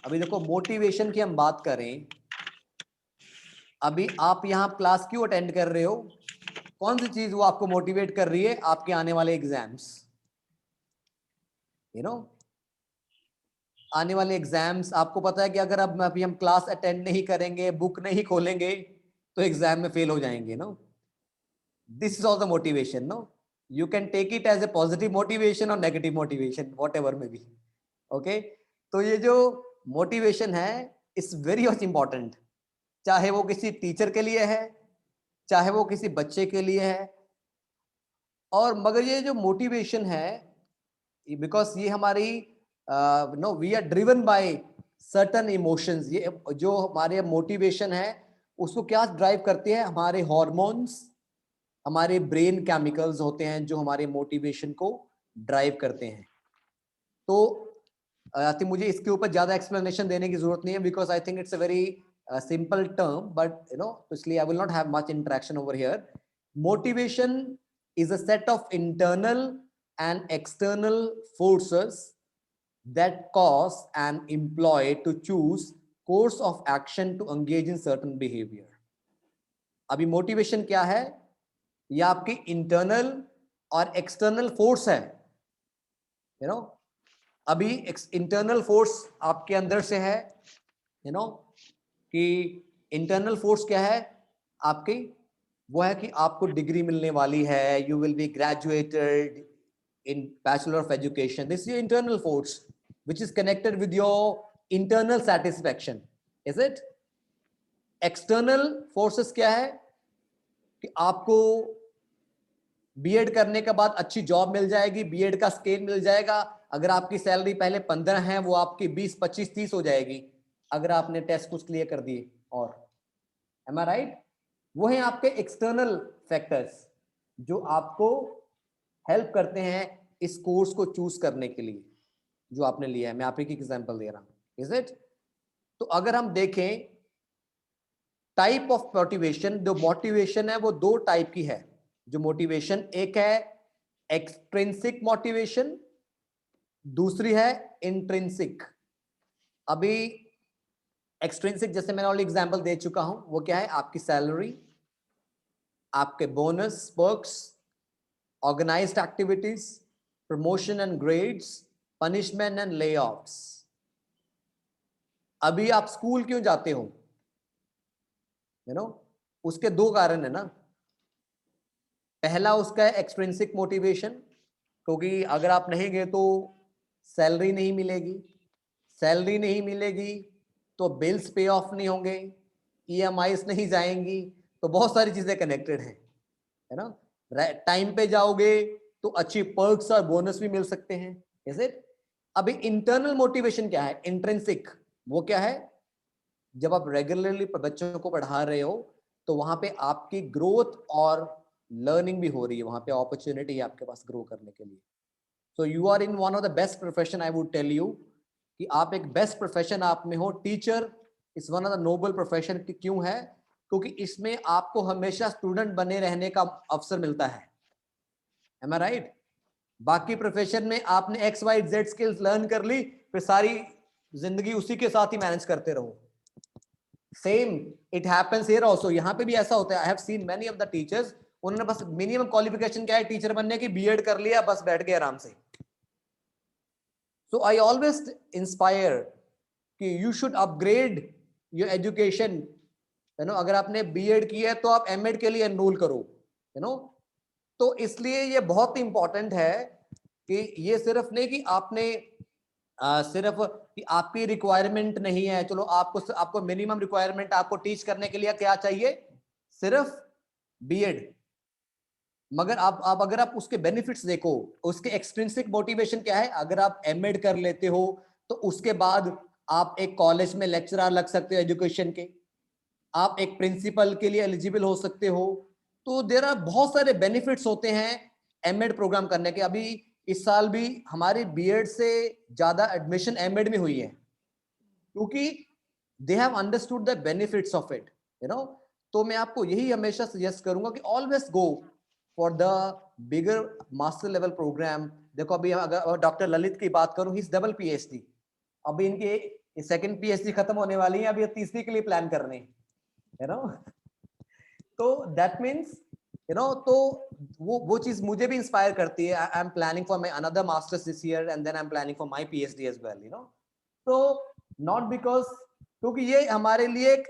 अभी देखो मोटिवेशन की हम बात करें, अभी आप यहाँ क्लास क्यों अटेंड कर रहे हो? कौन सी चीज वो आपको मोटिवेट कर रही है? आपके आने वाले एग्जाम्स, यू नो, आने वाले एग्जाम्स। आपको पता है कि अगर अब अभी हम क्लास अटेंड नहीं करेंगे, बुक नहीं खोलेंगे, तो एग्जाम में फेल हो जाएंगे। No, this is all the motivation. No, you can take it as a positive motivation और negative motivation, whatever may be. Okay, तो ये जो मोटिवेशन है इट्स वेरी मच इंपॉर्टेंट, चाहे वो किसी टीचर के लिए है, चाहे वो किसी बच्चे के लिए है। और मगर ये जो मोटिवेशन है, बिकॉज ये हमारी no, we are driven by certain emotions. ये जो हमारे मोटिवेशन है उसको क्या ड्राइव करते हैं? हमारे हॉर्मोन्स, हमारे ब्रेन केमिकल्स होते हैं जो हमारे मोटिवेशन को ड्राइव करते हैं। तो आई थिंक मुझे इसके ऊपर ज्यादा एक्सप्लेनेशन देने की जरूरत नहीं है, because I think it's a very simple term, but you know, तो इसलिए I will not have much interaction over here. Motivation is a set of internal and external forces that cause an employee to choose course of action to engage in certain behavior. अभी motivation क्या है? ये आपकी internal और external force है, you no. अभी internal force आपके अंदर से है, यू नो, कि इंटरनल फोर्स क्या है आपकी? वो है कि आपको डिग्री मिलने वाली है, you will be graduated in bachelor of education. This is internal force which is connected with your internal satisfaction, is it? External forces क्या है? कि आपको बीएड करने के बाद अच्छी जॉब मिल जाएगी, बीएड का स्केल मिल जाएगा। अगर आपकी सैलरी पहले 15 है, वो आपकी 20, 25, 30 हो जाएगी अगर आपने टेस्ट कुछ क्लियर कर दिए। और एम आई राइट? वो है आपके एक्सटर्नल फैक्टर्स जो आपको हेल्प करते हैं इस कोर्स को चूज करने के लिए जो आपने लिया है। मैं आप ही की एग्जांपल दे रहा हूं, इज इट? तो अगर हम देखें टाइप ऑफ मोटिवेशन, जो मोटिवेशन है वो दो टाइप की है। जो मोटिवेशन, एक है एक्सट्रिंसिक मोटिवेशन, दूसरी है इंट्रिंसिक। अभी एक्सट्रिंसिक जैसे मैंने ऑलरेडी एग्जांपल दे चुका हूं, वो क्या है? आपकी सैलरी, आपके bonus, perks, organised activities, promotion and grades, punishment and layoffs. अभी आप स्कूल क्यों जाते हो? यू नो, उसके दो कारण है ना। पहला उसका है एक्सट्रिंसिक मोटिवेशन, क्योंकि अगर आप नहीं गए तो सैलरी नहीं मिलेगी, सैलरी नहीं मिलेगी तो बिल्स पे ऑफ नहीं होंगे, ईएमआईस नहीं जाएंगी, तो बहुत सारी चीजें कनेक्टेड हैं, है ना। टाइम पे जाओगे तो अच्छी पर्क्स और बोनस भी मिल सकते हैं, इज इट? अभी इंटरनल मोटिवेशन क्या है? इंट्रिंसिक। वो क्या है? जब आप रेगुलरली बच्चों को पढ़ा रहे हो तो वहां पे आपकी ग्रोथ और लर्निंग भी हो रही है, वहां पे अपॉर्चुनिटी है आपके पास ग्रो करने के लिए। So you are in one of the best profession, I would tell you कि आप एक बेस्ट प्रोफेशन आप में हो। Teacher is one of the noble profession. क्यों है? क्योंकि इसमें आपको हमेशा स्टूडेंट बने रहने का अवसर मिलता है, एम आई राइट? बाकी प्रोफेशन में आपने X Y Z skills learn कर ली, फिर सारी जिंदगी उसी के साथ ही मैनेज करते रहो। Same it happens here also. यहाँ पे भी ऐसा होता है। आई have seen many of the teachers, उन्होंने बस मिनिमम क्वालिफिकेशन क्या है टीचर बनने की, बीएड कर लिया, बस बैठ गए आराम से। सो आई ऑलवेज इंस्पायर कि you should upgrade your education, you know. अगर आपने बीएड किया है तो आप एमएड के लिए एनरोल करो, यू नो। तो इसलिए ये बहुत इंपॉर्टेंट है कि ये सिर्फ नहीं कि आपने सिर्फ कि आपकी रिक्वायरमेंट नहीं है, चलो आपको मिनिमम रिक्वायरमेंट आपको टीच करने के लिए क्या चाहिए? सिर्फ बीएड। मगर आप अगर आप उसके बेनिफिट्स देखो, उसके एक्सट्रिंसिक मोटिवेशन क्या है? अगर आप एमएड कर लेते हो तो उसके बाद आप एक कॉलेज में लेक्चरर लग सकते हो एजुकेशन के, आप एक प्रिंसिपल के लिए एलिजिबल हो सकते हो। तो देर आर बहुत सारे बेनिफिट्स होते हैं एमएड प्रोग्राम करने के। अभी इस साल भी हमारी बीएड से ज्यादा एडमिशन एमएड में हुई है, क्योंकि they have understood the benefits of it, you know. तो मैं आपको यही हमेशा सजेस्ट करूंगा कि always go for the bigger master level programme. देखो अभी अगर डॉक्टर ललित की बात करूं, ही इज डबल पीएचडी। अभी इनके ये सेकंड पीएचडी खत्म होने वाली है, अभी तीसरी के लिए प्लान कर रहे हैं, यू नो। तो दैट मीन्स यू नो, तो वो चीज मुझे भी इंस्पायर करती है. I am planning for my another masters this year and then I am planning for my PhD as well, you know. तो नॉट बिकॉज, क्योंकि ये हमारे लिए एक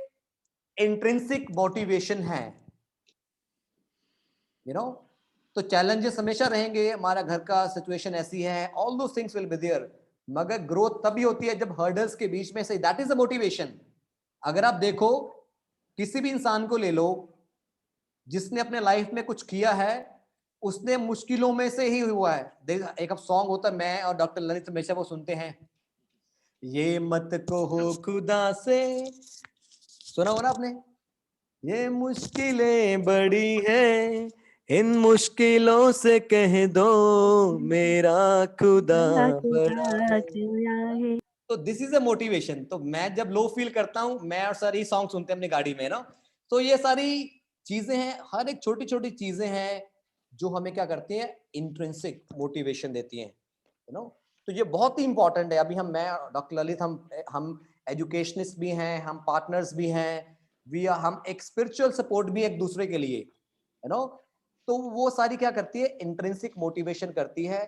इंट्रिंसिक मोटिवेशन है, यू नो. तो चैलेंजेस हमेशा रहेंगे, हमारा घर का सिचुएशन ऐसी है, all those things will be there, मगर ग्रोथ तभी होती है जब हर्डल्स के बीच में से, दैट इज द मोटिवेशन. अगर आप देखो किसी भी इंसान को ले लो जिसने अपने लाइफ में कुछ किया है, उसने मुश्किलों में से ही हुआ है. एक अब सॉन्ग होता है, मैं और डॉक्टर ललित हमेशा वो सुनते हैं, ये मत कहो खुदा से, सुना हो ना आपने, ये मुश्किलें बड़ी हैं, इन मुश्किलों से कह दो मेरा खुदा बड़ा है. तो दिस इज अ मोटिवेशन. तो मैं जब लो फील करता हूं, मैं और सर ये सॉन्ग सुनते हैं अपनी गाड़ी में ना. तो ये सारी चीजें हैं, हर एक छोटी छोटी चीजें हैं जो हमें क्या करती हैं, इंट्रिंसिक मोटिवेशन देती हैं, यू नो. तो ये बहुत ही इंपॉर्टेंट है. अभी मैं डॉक्टर ललित, हम एजुकेशनिस्ट भी हैं, हम पार्टनर्स भी हैं, हम एक स्पिरिचुअल सपोर्ट भी एक दूसरे के लिए, यू नो. तो वो सारी क्या करती है, इंट्रिंसिक मोटिवेशन करती है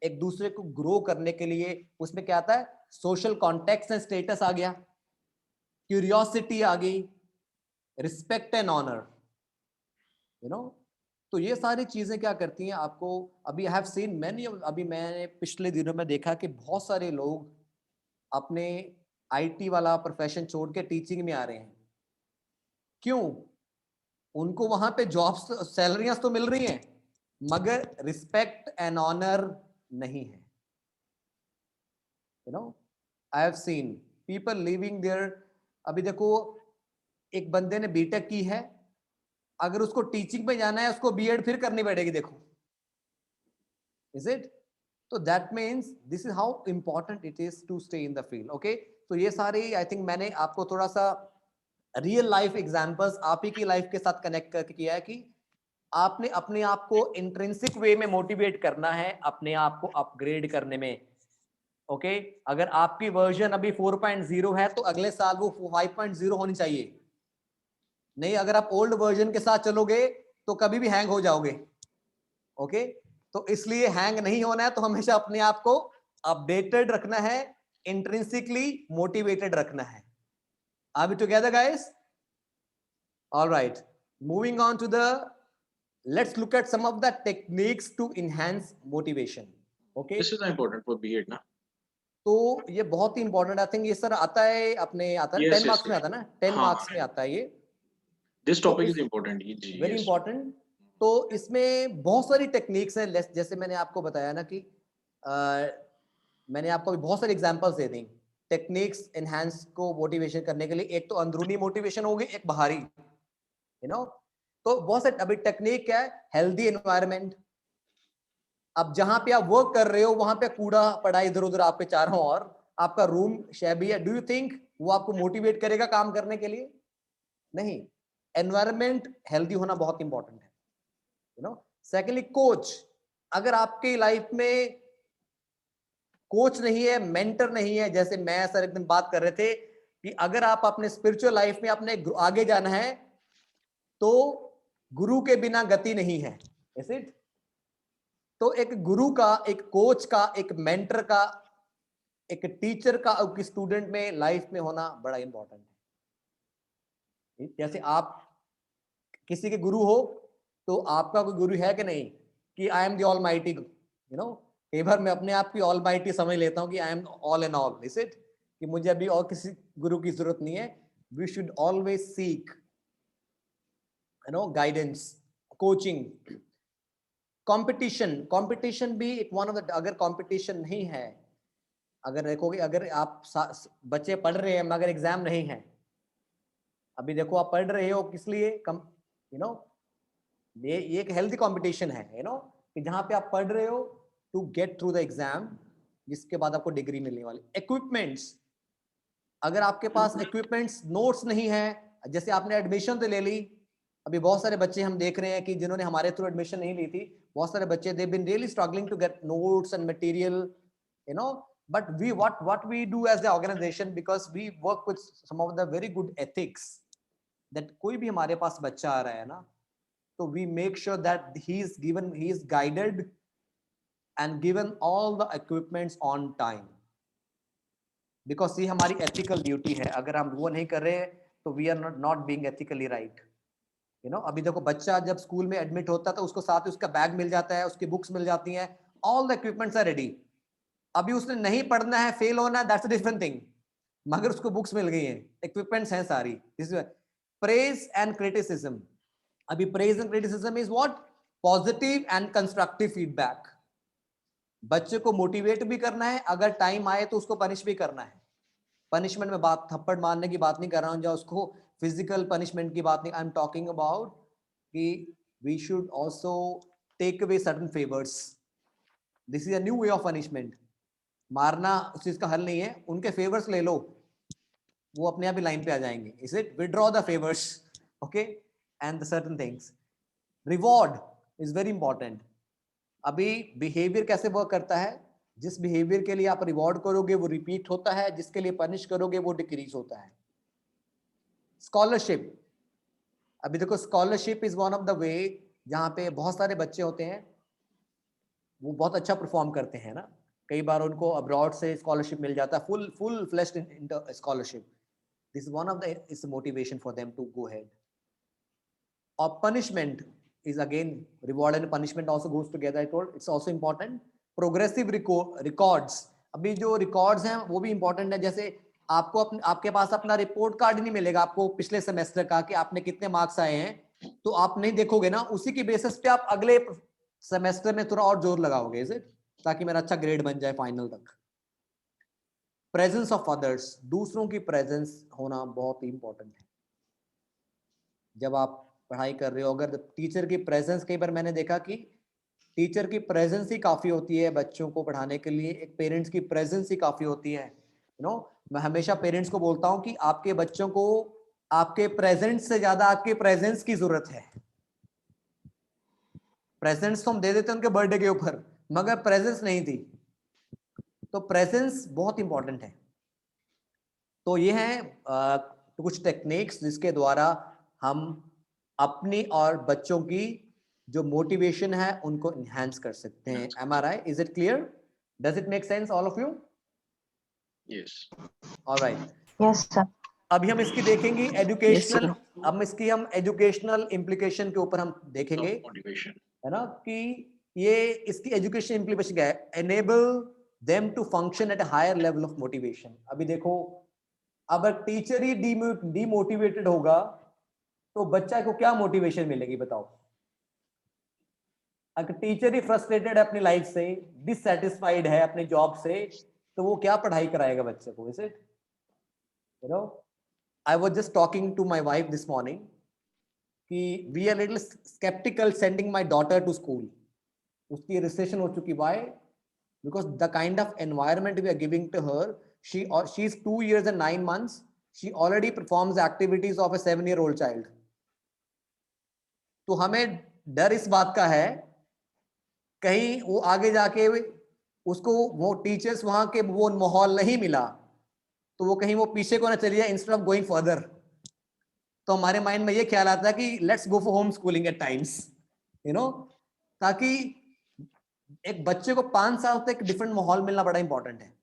एक दूसरे को ग्रो करने के लिए. उसमें क्या आता है, सोशल कॉन्टेक्स्ट एंड स्टेटस आ गया, क्यूरियोसिटी आ गई, respect and honour, you know. तो ये सारी चीजें क्या करती हैं आपको. अभी आई हैव सीन मैनी, अभी मैंने पिछले दिनों में देखा कि बहुत सारे लोग अपने आईटी वाला प्रोफेशन छोड़ के टीचिंग में आ रहे हैं. क्यों? उनको वहां पे जॉब्स, सैलरियां तो मिल रही हैं, मगर रिस्पेक्ट एंड ऑनर नहीं है, you know. I have seen people living there. अभी देखो, एक बंदे ने बीटेक की है, अगर उसको टीचिंग में जाना है, उसको बीएड फिर करनी पड़ेगी, देखो, इज इट. तो that means this is how important it is to stay in the field. Okay, तो ये सारी आई थिंक मैंने आपको थोड़ा सा रियल लाइफ एग्जांपल्स आप ही की लाइफ के साथ कनेक्ट करके किया है कि आपने अपने आप को इंट्रिंसिक वे में मोटिवेट करना है, अपने आप को अपग्रेड करने में. ओके, अगर आपकी वर्जन अभी 4.0 है तो अगले साल वो 5.0 होनी चाहिए. नहीं, अगर आप ओल्ड वर्जन के साथ चलोगे तो कभी भी हैंग हो जाओगे. ओके, तो इसलिए हैंग नहीं होना है तो हमेशा अपने आप को अपडेटेड रखना है, इंट्रिंसिकली मोटिवेटेड रखना है. Are we together guys? Alright, moving on to the, let's look at some of the techniques to enhance motivation. Okay, this is important for B.Ed ना. तो ये बहुत ही इंपॉर्टेंट, आई थिंक ये sir आता है अपने, आता है 10 मार्क्स में, आता है ना, 10 मार्क्स में आता है ये. दिस टॉपिक इज इंपॉर्टेंट जी, वेरी इंपॉर्टेंट. तो इसमें बहुत सारी टेक्निक्स हैं, जैसे मैंने आपको बताया ना कि मैंने आपको बहुत सारी एग्जांपल्स दे दी टेक्निक्स एनहांस को मोटिवेशन करने के लिए. एक तो अंदरूनी मोटिवेशन होगी, एक बाहरी, यू नो. तो बहुत सारे अभी टेक्निक क्या है, हेल्दी एनवायरनमेंट. अब जहां पे आप वर्क कर रहे हो वहां पे कूड़ा पड़ा इधर उधर आपके चारों ओर, आपका रूम शैबी है, डू यू थिंक वो आपको मोटिवेट करेगा काम करने के लिए? नहीं. एनवायरनमेंट हेल्दी होना बहुत इंपॉर्टेंट है, यू नो. Secondly coach. अगर आपके लाइफ में कोच नहीं है, मेंटर नहीं है, जैसे मैं सर एक दिन बात कर रहे थे कि अगर आप अपने स्पिरिचुअल लाइफ में अपने आगे जाना है तो गुरु के बिना गति नहीं है, इज इट. तो एक गुरु का, एक कोच का, एक मेंटर का, एक टीचर का एक स्टूडेंट में लाइफ में होना बड़ा इंपॉर्टेंट है. जैसे आप किसी के गुरु हो तो आपका कोई गुरु है कि नहीं, कि I am the almighty, you know. कई बार मैं अपने आप की ऑलमाइटी समझ लेता हूं कि I am all in all, is it, कि मुझे अभी और किसी गुरु की जरूरत नहीं है. We should always seek, you know, guidance, coaching. Competition, competition भी एक वन ऑफ द, अगर कंपटीशन नहीं है, अगर देखोगे, अगर आप बच्चे पढ़ रहे हैं मगर एग्जाम नहीं है, अभी देखो आप पढ़ रहे हो किस लिए, कम, यू नो, ये एक हेल्दी कंपटीशन है, यू नो, कि जहां पे आप पढ़ रहे हो to get through the exam, जिसके बाद आपको डिग्री मिलने वाली. इक्विपमेंट्स. अगर आपके पास इक्विपमेंट्स, नोट्स नहीं है, जैसे आपने एडमिशन तो ले ली, अभी बहुत सारे बच्चे हम देख रहे हैं कि जिन्होंने हमारे थ्रू एडमिशन नहीं ली थी, बहुत सारे बच्चे they been really struggling to get notes and material, you know. but what we do as the organization, because we work with some of the very good ethics, that कोई भी हमारे पास बच्चा आ रहा है ना, तो we make sure that he is guided and given all the equipments on time, because ये हमारी ethical duty है. अगर हम वो नहीं कर रहे तो we are not being ethically right. You know, अभी देखो बच्चा जब स्कूल में एडमिट होता है तो उसको साथ ही उसका बैग मिल जाता है, उसकी बुक्स मिल जाती हैं, all the equipments are ready. अभी उसने नहीं पढ़ना है, फेल होना है, that's a different thing. मगर उसको बुक्स मिल गई हैं, इक्विपमेंट्स हैं सारी. This is praise and criticism. अभी praise and criticism is what? Positive and constructive feedback. बच्चे को मोटिवेट भी करना है, अगर टाइम आए तो उसको पनिश भी करना है. पनिशमेंट में बात थप्पड़ मारने की बात नहीं कर रहा हूं, या उसको फिजिकल पनिशमेंट की बात नहीं. आई एम टॉकिंग अबाउट कि we should also take away certain favours. This is a new way of punishment. मारना उस चीज का हल नहीं है, उनके फेवर्स ले लो, वो अपने आप ही लाइन पे आ जाएंगे. Is it? Withdraw the favours, okay, and the certain things. Reward is very important. अभी बिहेवियर कैसे वर्क करता है? जिस बिहेवियर के लिए आप रिवॉर्ड करोगे वो रिपीट होता है, जिसके लिए पनिश करोगे वो डिक्रीज होता है. स्कॉलरशिप. अभी देखो, scholarship is one of the way जहां पे बहुत सारे बच्चे होते हैं, वो बहुत अच्छा परफॉर्म करते हैं ना. कई बार उनको अब्रॉड से स्कॉलरशिप मिल जाता है, full fledged scholarship. This is one of the is motivation for them to go head. और punishment is again, reward and punishment also goes together. I told it's also important. Progressive records. अभी जो records हैं वो भी important है. जैसे आपको आपके पास अपना रिपोर्ट कार्ड नहीं मिलेगा आपको पिछले सेमेस्टर का कि आपने कितने मार्क्स आए हैं, तो आप नहीं देखोगे ना. उसी की बेसिस पे आप अगले सेमेस्टर में थोड़ा और जोर लगाओगे, इज इट, ताकि मेरा अच्छा ग्रेड बन जाए फाइनल तक. Presence of others. दूसरों की प्रेजेंस होना बहुत ही इंपॉर्टेंट है. जब आप पढ़ाई कर रहे हो, अगर टीचर की प्रेजेंस, कई बार मैंने देखा कि टीचर की प्रेजेंस ही काफी होती है बच्चों को पढ़ाने के लिए, एक पेरेंट्स की प्रेजेंस ही काफी होती है. यू नो, मैं हमेशा पेरेंट्स को बोलता हूं कि आपके बच्चों को आपके प्रेजेंस से ज्यादा आपके प्रेजेंस की जरूरत है. प्रेजेंस तो हम दे देते हैं उनके बर्थडे के ऊपर, मगर प्रेजेंस नहीं थी. तो प्रेजेंस बहुत इंपॉर्टेंट है. तो ये है कुछ टेक्निक्स जिसके द्वारा हम अपनी और बच्चों की जो मोटिवेशन है उनको एनहांस कर सकते हैं. Am are I? Is it clear? Does it make sense all of you? Yes. Alright. Yes, sir. अभी हम इसकी देखेंगे एजुकेशनल. अब इसकी हम एजुकेशनल इम्प्लीकेशन के ऊपर हम देखेंगे, Motivation. है ना, कि ये इसकी एजुकेशन इम्प्लीकेशन क्या है. Enable them to function at a higher level of motivation. अभी देखो, अगर टीचर ही डीमोटिवेटेड होगा तो बच्चा को क्या मोटिवेशन मिलेगी बताओ. अगर टीचर ही फ्रस्ट्रेटेड है अपनी लाइफ से, डिससैटिस्फाइड है अपनी जॉब से, तो वो क्या पढ़ाई कराएगा बच्चे को. Is it? You know, I was just talking to my wife this morning कि we are little skeptical sending my daughter to school. उसकी रिसेशन हो चुकी. Why? Because the kind of environment we are giving to her. She is 2 years and 9 months. She already performs the activities of a 7-year-old child. तो हमें डर इस बात का है कहीं वो आगे जाके उसको वो टीचर्स वहां के वो माहौल नहीं मिला तो वो कहीं वो पीछे को ना चली जाए इंस्टेड ऑफ गोइंग फर्दर. तो हमारे माइंड में ये ख्याल आता है कि let's go for home schooling at times, you know, ताकि एक बच्चे को 5 साल तक डिफरेंट माहौल मिलना बड़ा इंपॉर्टेंट है.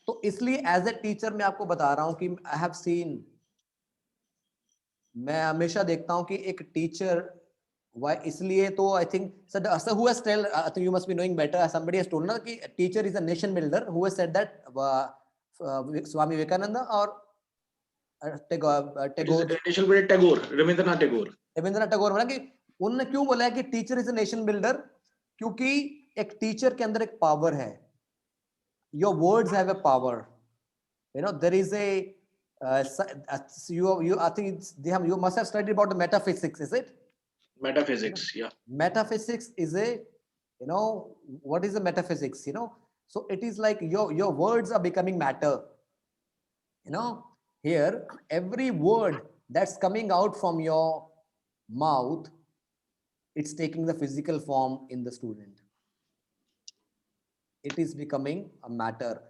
तो इसलिए एज ए टीचर मैं आपको बता रहा हूं कि आई हैव सीन, मैं हमेशा देखता हूं कि एक टीचर Why? इसलिए तो I think sir who has tell I think you must be knowing better. Somebody has told ना कि teacher is a nation builder. Who has said that? Swami Vivekananda or Tagore? Nation builder Tagore, Rabindranath Tagore. Rabindranath Tagore बोला कि उन्होंने क्यों बोला है कि teacher is a nation builder? क्योंकि एक टीचर के अंदर एक पावर है. Your words have a power. You know, there is a you I think it's, you must have studied about the metaphysics, is it? Metaphysics, yeah. Metaphysics is a, you know, what is the metaphysics, you know? So it is like your words are becoming matter. You know, here every word that's coming out from your mouth, it's taking the physical form in the student. it is becoming a matter.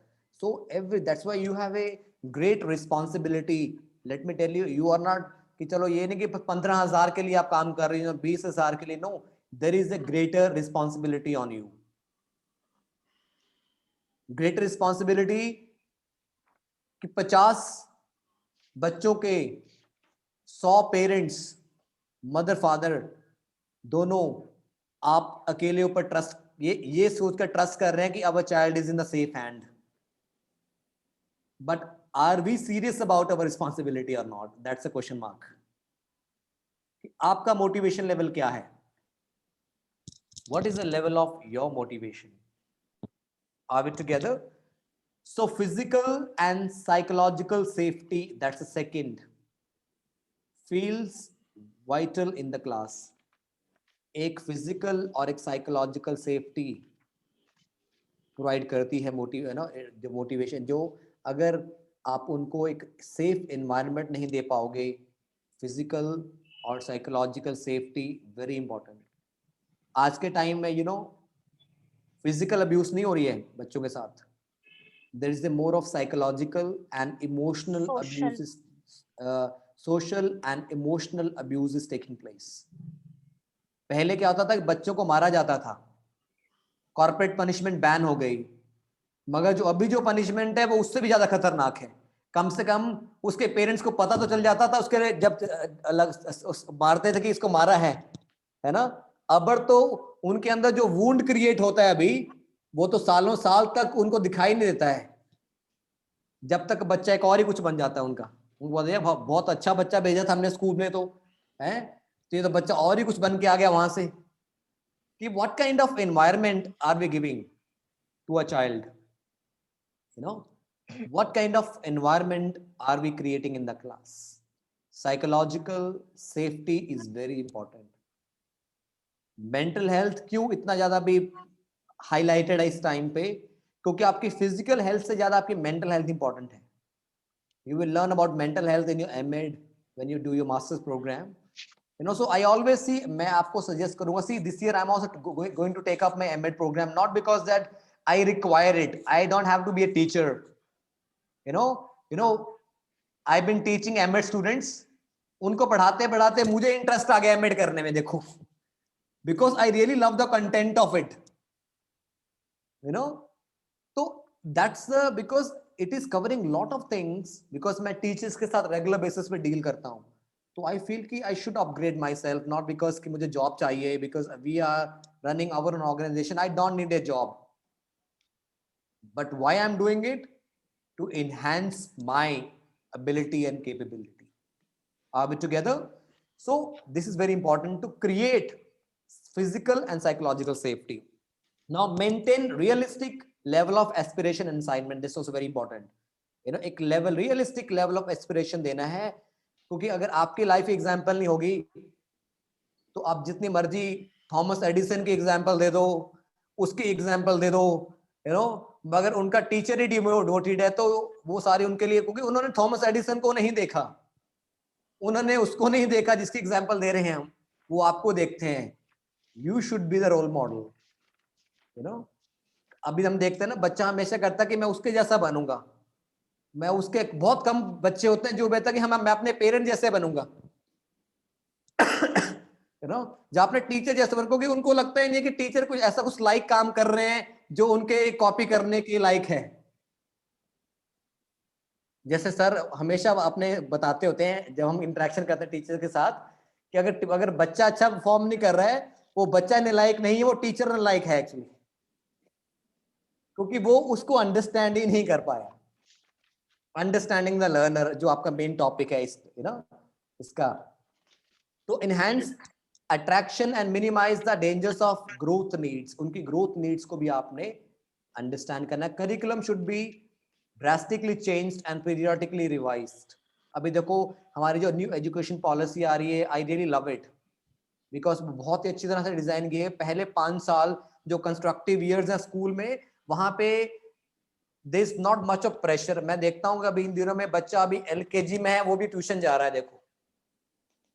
So that's why you have a great responsibility. Let me tell you, you are not कि चलो ये नहीं कि 15,000 के लिए आप काम कर रही हो, 20,000 के लिए. No, there is a greater responsibility on you. Greater responsibility कि 50 बच्चों के 100 पेरेंट्स, मदर फादर दोनों आप अकेले ऊपर ट्रस्ट, ये सोचकर ट्रस्ट कर रहे हैं कि our child is in the safe hand. But are we serious about our responsibility और not? That's a question mark. आपका मोटिवेशन लेवल क्या है? What is the level of your motivation? Are we together? So physical and psychological safety, that's the second, feels vital in the class. एक physical और एक psychological safety provide करती है जो motivation, जो अगर आप उनको एक safe environment नहीं दे पाओगे, physical और psychological safety very important. आज के टाइम में physical abuse नहीं हो रही है बच्चों के साथ. There is a more of psychological and emotional abuses, social and emotional abuse is taking place. पहले क्या होता था कि बच्चों को मारा जाता था, कॉर्पोरेट पनिशमेंट बैन हो गई, मगर जो अभी जो पनिशमेंट है वो उससे भी ज्यादा खतरनाक है. कम से कम उसके पेरेंट्स को पता तो चल जाता था उसके जब मारते थे कि इसको मारा है ना. अब तो उनके अंदर जो वुंड क्रिएट होता है अभी, वो तो सालों साल तक उनको दिखाई नहीं देता है, जब तक बच्चा एक और ही कुछ बन जाता है उनका. उनको बोलते हैं बहुत अच्छा बच्चा भेजा था हमने स्कूल में, तो ये तो बच्चा और ही कुछ बन के आ गया वहां से. कि what kind of environment are we giving to a child? What kind of environment are we creating in the class? Psychological safety is very important. Mental health क्यों इतना ज्यादा भी हाईलाइटेड है इस टाइम पे? क्योंकि आपकी फिजिकल हेल्थ से ज्यादा आपकी मेंटल हेल्थ इंपॉर्टेंट है. You will learn about mental health in your MEd when you do your masters program. So I always see, मैं आपको सजेस्ट करूंगा, see this year I'm also going to take up my MEd program, not because that I require it. I don't have to be a teacher. I've been teaching MEd students. उनको पढ़ाते पढ़ाते मुझे interest आ गया MEd करने में, देखो, because I really love the content of it. तो that's because it is covering lot of things, because मैं टीचर्स के साथ रेगुलर बेसिस पे डील करता हूँ. तो I feel कि I should upgrade myself, not because कि मुझे जॉब चाहिए, because we are running our own organization. I don't need a job. But why I'm doing it? To enhance my ability and capability. Are we together? So this is very important to create physical and psychological safety. Now maintain realistic level of aspiration and assignment. This is also very important. एक level, realistic level of aspiration देना है, क्योंकि अगर आपकी life example नहीं होगी तो आप जितनी मर्जी थॉमस एडिसन की एग्जाम्पल दे दो, उसकी एग्जाम्पल दे दो, मगर उनका टीचर ही डिमोटिवेटेड है, तो वो सारी उनके लिए, क्योंकि उन्होंने थॉमस एडिसन को नहीं देखा, उन्होंने उसको नहीं देखा जिसकी एग्जाम्पल दे रहे हैं हम, वो आपको देखते हैं. You should be the role model. अभी हम देखते हैं ना, बच्चा हमेशा करता कि मैं उसके जैसा बनूंगा. मैं उसके, बहुत कम बच्चे होते हैं जो कहता कि मैं अपने पेरेंट जैसे बनूंगा. जब अपने टीचर जैसे बन, क्योंकि उनको लगता ही नहीं कि टीचर कुछ ऐसा कुछ लाइक काम कर रहे हैं जो उनके कॉपी करने के लायक है. जैसे सर हमेशा अपने बताते होते हैं जब हम इंटरेक्शन करते हैं टीचर के साथ, कि अगर बच्चा अच्छा परफॉर्म नहीं कर रहा है, वो बच्चा नालायक नहीं है, वो टीचर नालायक है एक्चुअली, क्योंकि वो उसको अंडरस्टैंड ही नहीं कर पाया. अंडरस्टैंडिंग द लर्नर जो आपका मेन टॉपिक है इसका. तो enhance attraction and minimize the dangers of growth needs. उनकी ग्रोथ नीड्स को भी आपने अंडरस्टैंड करना. Curriculum should be drastically changed and periodically revised. अभी देखो हमारी जो न्यू एजुकेशन पॉलिसी आ रही है, I really love it, because बहुत ही अच्छी तरह से डिजाइन की है. पहले 5 साल जो कंस्ट्रक्टिव ईयर्स है स्कूल में, वहां पे there is not much of pressure. मैं देखता हूँ अभी इन दिनों में बच्चा अभी LKG में है, वो भी ट्यूशन जा रहा है. देखो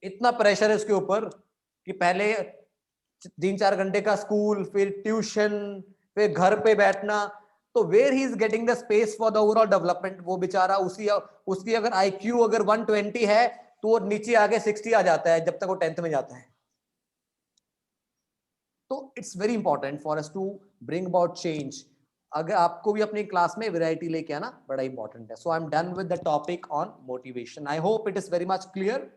इतना प्रेशर है उसके ऊपर कि पहले 3-4 घंटे का स्कूल, फिर ट्यूशन, फिर घर पे बैठना, तो where he is getting the space for the overall development? वो बेचारा उसकी अगर IQ अगर 120 है तो वो नीचे आके 60 आ जाता है जब तक वो 10th में जाता है। तो it's very important for us to bring about change. अगर आपको भी अपनी क्लास में वैरायटी लेके आना बड़ा इंपॉर्टेंट है। So I am done with the topic on motivation. I hope it is very much clear.